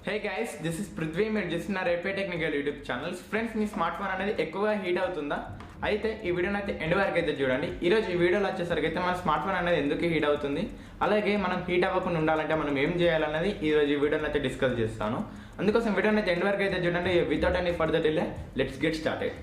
Hey guys, this is Prithvi. మీరు చూస్తున్న రేపే టెక్నికల్ యూట్యూబ్ ఛానల్స్. ఫ్రెండ్స్, మీ స్మార్ట్ ఫోన్ అనేది ఎక్కువగా హీట్ అవుతుందా? అయితే ఈ వీడియోని అయితే ఎండ్ వరకు అయితే చూడండి. ఈరోజు ఈ వీడియోలో వచ్చేసరికి అయితే మన స్మార్ట్ ఫోన్ అనేది ఎందుకు హీట్ అవుతుంది, అలాగే మనం హీట్ అవ్వకుండా ఉండాలంటే మనం ఏం చేయాలన్నది ఈరోజు ఈ వీడియోని అయితే డిస్కస్ చేస్తాను. అందుకోసం వీడియోని అయితే ఎండ్ వరకు అయితే చూడండి. Without any further delay let's get started.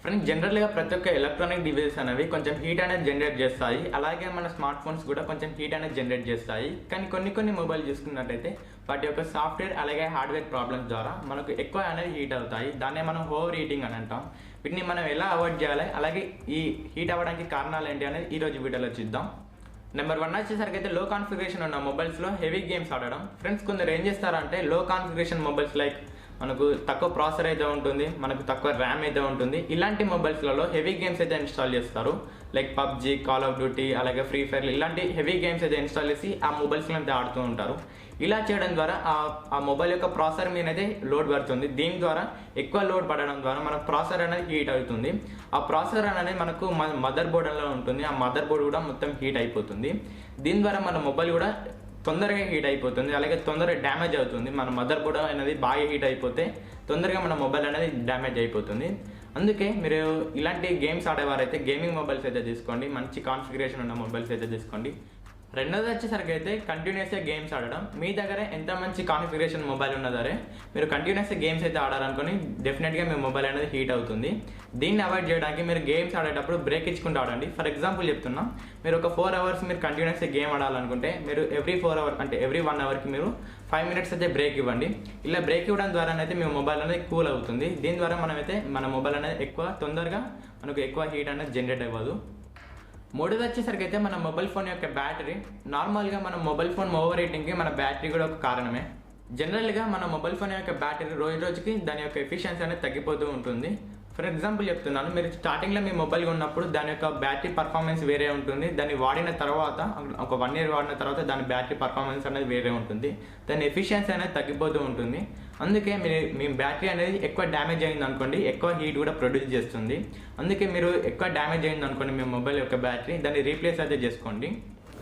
Friends, జనరల్గా ప్రతి ఒక్క ఎలక్ట్రానిక్ డివైసెస్ అనేవి కొంచెం హీట్ అనేది జనరేట్ చేస్తాయి. అలాగే మన స్మార్ట్ ఫోన్స్ కూడా కొంచెం హీట్ అనేది జనరేట్ చేస్తాయి. కానీ కొన్ని మొబైల్ చూసుకున్నట్టయితే వాటి యొక్క సాఫ్ట్వేర్ అలాగే హార్డ్వేర్ ప్రాబ్లమ్స్ ద్వారా మనకు ఎక్కువ అనేది హీట్ అవుతాయి. దాన్నే మనం ఓవర్ హీటింగ్ అని అంటాం. వీటిని మనం ఎలా అవాయిడ్ చేయాలి, అలాగే ఈ హీట్ అవ్వడానికి కారణాలు ఏంటి అనేది ఈరోజు వీడియోలో చూద్దాం. నెంబర్ 1 వచ్చేసరికి అయితే లో కాన్ఫిగరేషన్ ఉన్న మొబైల్స్లో హెవీ గేమ్స్ ఆడడం. ఫ్రెండ్స్, కొందరు ఏం చేస్తారంటే లో కాన్ఫిగరేషన్ మొబైల్స్ లైక్ మనకు తక్కువ ప్రాసెసర్ అయితే ఉంటుంది, మనకు తక్కువ ర్యామ్ అయితే ఉంటుంది. ఇలాంటి మొబైల్స్లలో హెవీ గేమ్స్ అయితే ఇన్స్టాల్ చేస్తారు. Like PUBG, call of duty, అలాగే ఫ్రీ ఫైర్ ఇలాంటి హెవీ గేమ్స్ అయితే ఇన్స్టాల్ చేసి ఆ మొబైల్స్లో అయితే ఆడుతూ ఉంటారు. ఇలా చేయడం ద్వారా ఆ మొబైల్ యొక్క ప్రాసెసర్ మీద అయితే లోడ్ పడుతుంది. దీని ద్వారా ఎక్కువ లోడ్ పడడం ద్వారా మన ప్రాసెసర్ అనేది హీట్ అవుతుంది. ఆ ప్రాసెసర్ అనేది మనకు మదర్ బోర్డ్లో ఉంటుంది. ఆ మదర్ బోర్డ్ కూడా మొత్తం హీట్ అయిపోతుంది. దీని ద్వారా మన మొబైల్ కూడా తొందరగా హీట్ అయిపోతుంది, అలాగే తొందరగా డ్యామేజ్ అవుతుంది. మన మదర్ బోర్డ్ అనేది బాగా హీట్ అయిపోతే తొందరగా మన మొబైల్ అనేది డ్యామేజ్ అయిపోతుంది. అందుకే మీరు ఇలాంటి గేమ్స్ ఆడేవారైతే గేమింగ్ మొబైల్స్ అయితే తీసుకోండి, మంచి కాన్ఫిగరేషన్ ఉన్న మొబైల్స్ అయితే తీసుకోండి. రెండోది వచ్చేసరికి అయితే కంటిన్యూస్గా గేమ్స్ ఆడడం. మీ దగ్గర ఎంత మంచి కాన్ఫిగరేషన్ మొబైల్ ఉన్నదరే మీరు కంటిన్యూస్గా గేమ్స్ అయితే ఆడాలనుకొని డెఫినెట్గా మీ మొబైల్ అనేది హీట్ అవుతుంది. దీన్ని అవాయిడ్ చేయడానికి మీరు గేమ్స్ ఆడేటప్పుడు బ్రేక్ ఇచ్చుకుంటూ ఆడండి. ఫర్ ఎగ్జాంపుల్ చెప్తున్నా, మీరు ఒక 4 అవర్స్ మీరు కంటిన్యూస్గా గేమ్ ఆడాలనుకుంటే మీరు ఎవ్రీ 4 అవర్ అంటే ఎవ్రీ 1 అవర్కి మీరు 5 మినిట్స్ అయితే బ్రేక్ ఇవ్వండి. ఇలా బ్రేక్ ఇవ్వడం ద్వారా అయితే మీ మొబైల్ అనేది కూల్ అవుతుంది. దీని ద్వారా మన మొబైల్ అనేది తొందరగా మనకు ఎక్కువ హీట్ అనేది జనరేట్ అవ్వదు. మూడోది వచ్చేసరికి అయితే మన మొబైల్ ఫోన్ యొక్క బ్యాటరీ. నార్మల్గా మన మొబైల్ ఫోన్ ఓవర్ హీటింగ్కి మన బ్యాటరీ కూడా ఒక కారణమే. జనరల్గా మన మొబైల్ ఫోన్ యొక్క బ్యాటరీ రోజుకి దాని యొక్క ఎఫిషియన్సీ అనేది తగ్గిపోతూ ఉంటుంది. ఫర్ ఎగ్జాంపుల్ చెప్తున్నాను, మీరు స్టార్టింగ్లో మీ మొబైల్ ఉన్నప్పుడు దాని యొక్క బ్యాటరీ పర్ఫార్మెన్స్ వేరే ఉంటుంది. దాన్ని వాడిన తర్వాత ఒక 1 ఇయర్ వాడిన తర్వాత దాని బ్యాటరీ పర్ఫార్మెన్స్ అనేది వేరే ఉంటుంది. దాని ఎఫిషియన్సీ అనేది తగ్గిపోతూ ఉంటుంది. అందుకే మీ బ్యాటరీ అనేది ఎక్కువ డ్యామేజ్ అయింది అనుకోండి, ఎక్కువ హీట్ కూడా ప్రొడ్యూస్ చేస్తుంది. అందుకే మీరు ఎక్కువ డ్యామేజ్ అయింది అనుకోండి మీ మొబైల్ యొక్క బ్యాటరీ, దాన్ని రీప్లేస్ అయితే చేసుకోండి.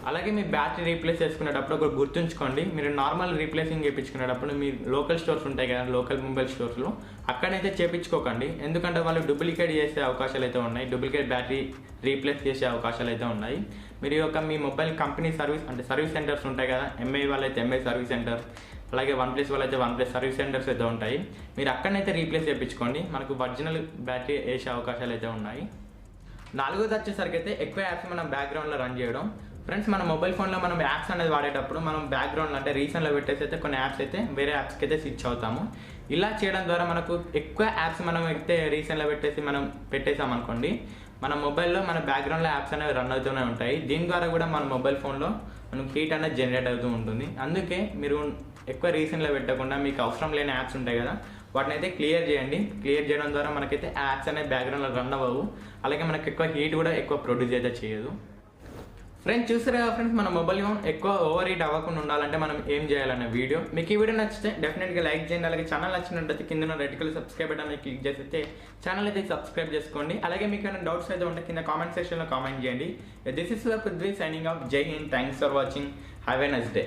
అలాగే మీ బ్యాటరీ రీప్లేస్ చేసుకునేటప్పుడు ఒక గుర్తుంచుకోండి, మీరు నార్మల్ రీప్లేసింగ్ చేయించుకునేటప్పుడు మీ లోకల్ స్టోర్స్ ఉంటాయి కదా, లోకల్ మొబైల్ స్టోర్స్లో అక్కడైతే చేయించుకోకండి. ఎందుకంటే వాళ్ళు డూప్లికేట్ చేసే అవకాశాలు అయితే ఉన్నాయి, డూప్లికేట్ బ్యాటరీ రీప్లేస్ చేసే అవకాశాలు అయితే ఉన్నాయి. మీరు మీ మొబైల్ కంపెనీ సర్వీస్ సెంటర్స్ ఉంటాయి కదా, ఎంఐ వాళ్ళైతే ఎంఐ సర్వీస్ సెంటర్, అలాగే OnePlus వాళ్ళైతే OnePlus సర్వీస్ సెంటర్స్ అయితే ఉంటాయి. మీరు అక్కడనైతే రీప్లేస్ చేయించుకోండి, మనకు ఒరిజినల్ బ్యాటరీ వేసే అవకాశాలు అయితే ఉన్నాయి. 4వది వచ్చేసరికి అయితే ఎక్కువ యాప్స్ మనం బ్యాక్గ్రౌండ్లో రన్ చేయడం. ఫ్రెండ్స్, మన మొబైల్ ఫోన్లో మనం యాప్స్ అనేది వాడేటప్పుడు మనం బ్యాక్గ్రౌండ్లో అంటే రీసెంట్లో పెట్టేసి అయితే కొన్ని యాప్స్ అయితే వేరే యాప్స్కి అయితే స్విచ్ అవుతాము. ఇలా చేయడం ద్వారా మనకు ఎక్కువ యాప్స్ మనం అయితే రీసెంట్లో మనం పెట్టేసామనుకోండి, మన మొబైల్లో మన బ్యాక్గ్రౌండ్లో యాప్స్ అనేవి రన్ అవుతూనే ఉంటాయి. దీని ద్వారా కూడా మన మొబైల్ ఫోన్లో మనకు హీట్ అనేది జనరేట్ అవుతూ ఉంటుంది. అందుకే మీరు ఎక్కువ రీసెంట్లో పెట్టకుండా మీకు అవసరం లేని యాప్స్ ఉంటాయి కదా, వాటిని అయితే క్లియర్ చేయండి. క్లియర్ చేయడం ద్వారా మనకైతే యాప్స్ అనేవి బ్యాక్గ్రౌండ్లో రన్ అవ్వవు, అలాగే మనకు ఎక్కువ హీట్ కూడా ఎక్కువ ప్రొడ్యూస్ అయితే చేయదు. ఫ్రెండ్స్, చూసారు కదా ఫ్రెండ్స్, మన మొబైల్ ఫోన్ ఎక్కువ ఓవర్ హీట్ అవ్వకుండా ఉండాలంటే మనం ఏం చేయాలనే వీడియో. మీకు ఈ వీడియో నచ్చితే డెఫినెట్గా లైక్ చేయండి. అలాగే ఛానల్ నచ్చినట్లయితే కింద red colour subscribe button click చేస్తే ఛానల్ అయితే సబ్స్క్రైబ్ చేసుకోండి. అలాగే మీకు ఏమైనా డౌట్స్ అయితే ఉంటే కింద కామెంట్ సెక్షన్లో కామెంట్ చేయండి. This is Prithvi signing off. జై హింద్. Thanks for watching. Have a nice day.